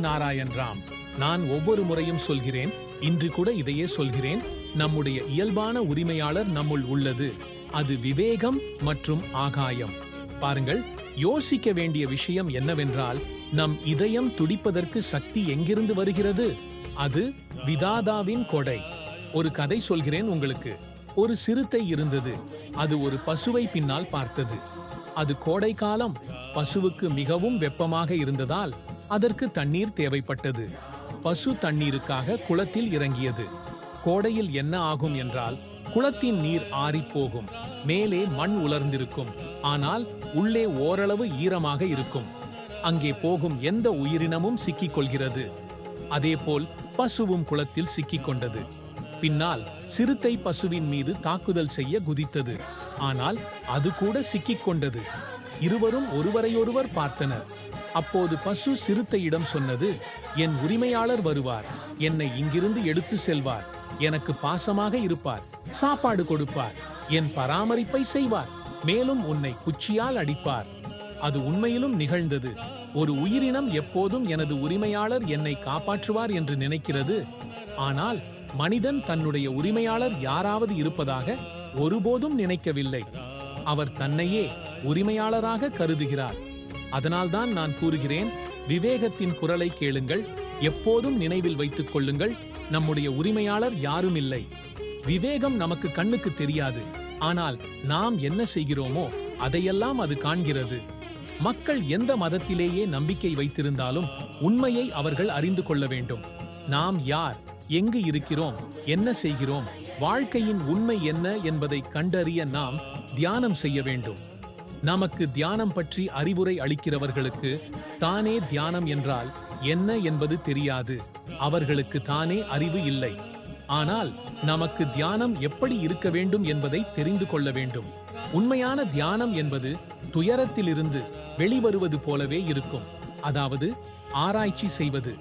நாராயண் ராம். நான் ஒவ்வொரு முறையும் சொல்கிறேன், இன்று கூட இதையே சொல்கிறேன். நம்முடைய இயல்பான உரிமையாளர் நம்முள் உள்ளது. அது விவேகம் மற்றும் ஆகாயம். பாருங்கள், யோசிக்க வேண்டிய விஷயம் என்னவென்றால், நம் இதயம் துடிப்பதற்கு சக்தி எங்கிருந்து வருகிறது? அது விதாதாவின் கொடை. ஒரு கதை சொல்கிறேன் உங்களுக்கு. ஒரு சிறுத்தை இருந்தது. அது ஒரு பசுவை பின்னால் பார்த்தது. அது கோடை காலம். பசுவுக்கு மிகவும் வெப்பமாக இருந்ததால் அதற்கு தண்ணீர் தேவைப்பட்டது. பசு தண்ணீருக்காக குளத்தில் இறங்கியது. கோடையில் என்ன ஆகும் என்றால், குளத்தின் நீர் ஆறிப்போகும். மேலே மண் உலர்ந்திருக்கும், ஆனால் உள்ளே ஓரளவு ஈரமாக இருக்கும். அங்கே போகும் எந்த உயிரினமும் சிக்கிக் கொள்கிறது. அதேபோல் பசுவும் குளத்தில் சிக்கிக் கொண்டது. பின்னால் சிறுத்தை பசுவின் மீது தாக்குதல் செய்ய குதித்தது. ஆனால் அது கூட சிக்கிக் கொண்டது. இருவரும் ஒருவரையொருவர் பார்த்தனர். அப்போது பசு சிறுத்தையிடம் சொன்னது, என் உரிமையாளர் வருவார், என்னை இங்கிருந்து எடுத்து செல்வார், எனக்கு பாசமாக இருப்பார், சாப்பாடு கொடுப்பார், என் பராமரிப்பை செய்வார், மேலும் உன்னை குச்சியால் அடிப்பார். அது உண்மையிலும் நிகழ்ந்தது. ஒரு உயிரினம் எப்போதும் எனது உரிமையாளர் என்னை காப்பாற்றுவார் என்று நினைக்கிறது. ஆனால் மனிதன் தன்னுடைய உரிமையாளர் யாராவது இருப்பதாக ஒருபோதும் நினைக்கவில்லை. அவர் தன்னையே உரிமையாளராக கருதுகிறார். அதனால்தான் நான் கூறுகிறேன், விவேகத்தின் குரலை கேளுங்கள். எப்போதும் நினைவில் வைத்துக் கொள்ளுங்கள், நம்முடைய உரிமையாளர் யாரும் இல்லை. விவேகம் நமக்கு கண்ணுக்கு தெரியாது, ஆனால் நாம் என்ன செய்கிறோமோ அதையெல்லாம் அது காண்கிறது. மக்கள் எந்த மதத்திலேயே நம்பிக்கை வைத்திருந்தாலும் உண்மையை அவர்கள் அறிந்து கொள்ள வேண்டும். நாம் யார், எங்கு இருக்கிறோம், என்ன செய்கிறோம், வாழ்க்கையின் உண்மை என்ன என்பதை கண்டறிய நாம் தியானம் செய்ய வேண்டும். நமக்கு தியானம் பற்றி அறிவுரை அளிக்கிறவர்களுக்கு தானே தியானம் என்றால் என்ன என்பது தெரியாது. அவர்களுக்கு தானே அறிவு இல்லை. ஆனால் நமக்கு தியானம் எப்படி இருக்க வேண்டும் என்பதை தெரிந்து கொள்ள வேண்டும். உண்மையான தியானம் என்பது துயரத்திலிருந்து வெளிவருவது போலவே இருக்கும். அதாவது ஆராய்ச்சி செய்வது.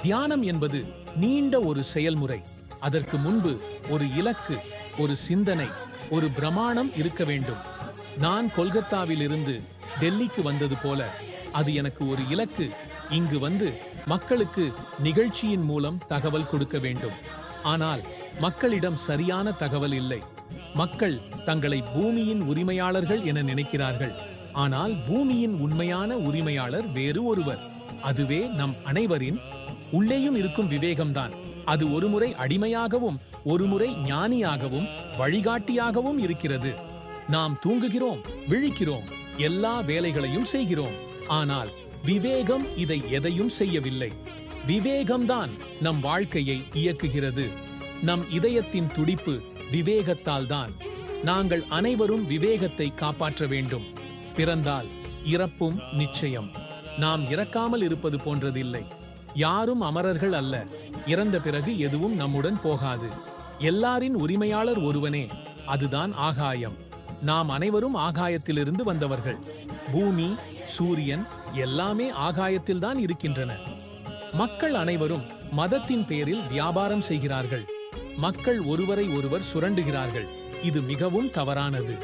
தியானம் என்பது நீண்ட ஒரு செயல்முறை. அதற்கு முன்பு ஒரு இலக்கு, ஒரு சிந்தனை, ஒரு பிரமாணம் இருக்க வேண்டும். நான் கொல்கத்தாவிலிருந்து டெல்லிக்கு வந்தது போல அது எனக்கு ஒரு இலக்கு. இங்கு வந்து மக்களுக்கு நிகழ்ச்சியின் மூலம் தகவல் கொடுக்க வேண்டும். ஆனால் மக்களிடம் சரியான தகவல் இல்லை. மக்கள் தங்களை பூமியின் உரிமையாளர்கள் என நினைக்கிறார்கள். ஆனால் பூமியின் உண்மையான உரிமையாளர் வேறு ஒருவர். அதுவே நம் அனைவரின் உள்ளேயும் இருக்கும் விவேகம்தான். அது ஒருமுறை அடிமையாகவும் ஒருமுறை ஞானியாகவும் வழிகாட்டியாகவும் இருக்கிறது. நாம் தூங்குகிறோம், விழிக்கிறோம், எல்லா வேலைகளையும் செய்கிறோம். ஆனால் விவேகம் இதை எதையும் செய்யவில்லை. விவேகம்தான் நம் வாழ்க்கையை இயக்குகிறது. நம் இதயத்தின் துடிப்பு விவேகத்தால் தான். நாங்கள் அனைவரும் விவேகத்தை காப்பாற்ற வேண்டும். பிறந்தால் இறப்பும் நிச்சயம். நாம் இறக்காமல் இருப்பது போன்றதில்லை. யாரும் அமரர்கள் அல்ல. இறந்த பிறகு எதுவும் நம்முடன் போகாது. எல்லாரின் உரிமையாளர் ஒருவனே, அதுதான் ஆகாயம். நாம் அனைவரும் ஆகாயத்திலிருந்து வந்தவர்கள். பூமி, சூரியன் எல்லாமே ஆகாயத்தில்தான் இருக்கின்றன. மக்கள் அனைவரும் மதத்தின் பேரில் வியாபாரம் செய்கிறார்கள். மக்கள் ஒருவரை ஒருவர் சுரண்டுகிறார்கள். இது மிகவும் தவறானது.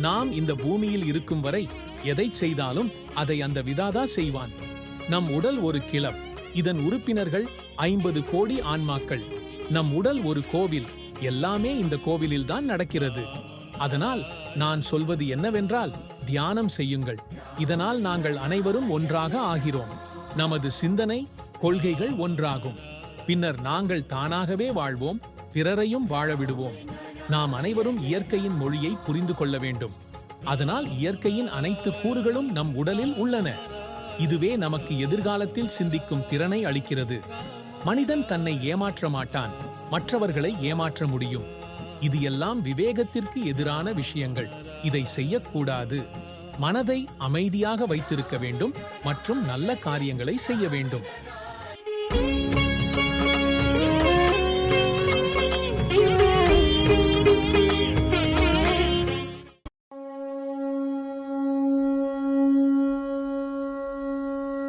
நாம் இந்த பூமியில் இருக்கும் வரை எதை செய்தாலும் அதை அந்த விதாதா செய்வான். நம் உடல் ஒரு கிளப். இதன் உறுப்பினர்கள் 50 கோடி ஆன்மாக்கள். நம் உடல் ஒரு கோவில். எல்லாமே இந்த கோவிலில்தான் நடக்கிறது. அதனால் நான் சொல்வது என்னவென்றால், தியானம் செய்யுங்கள். இதனால் நாங்கள் அனைவரும் ஒன்றாக ஆகிறோம். நமது சிந்தனை, கொள்கைகள் ஒன்றாகும். பின்னர் நாங்கள் தானாகவே வாழ்வோம், பிறரையும் வாழ விடுவோம். நாம் அனைவரும் இயற்கையின் மொழியை புரிந்து கொள்ள வேண்டும். அதனால் இயற்கையின் அனைத்து கூறுகளும் நம் உடலில் உள்ளன. இதுவே நமக்கு எதிர்காலத்தில் சிந்திக்கும் திறனை அளிக்கிறது. மனிதன் தன்னை ஏமாற்ற மாட்டான், மற்றவர்களை ஏமாற்ற முடியும். இது எல்லாம் விவேகத்திற்கு எதிரான விஷயங்கள். இதை செய்யக்கூடாது. மனதை அமைதியாக வைத்திருக்க வேண்டும் மற்றும் நல்ல காரியங்களை செய்ய வேண்டும்.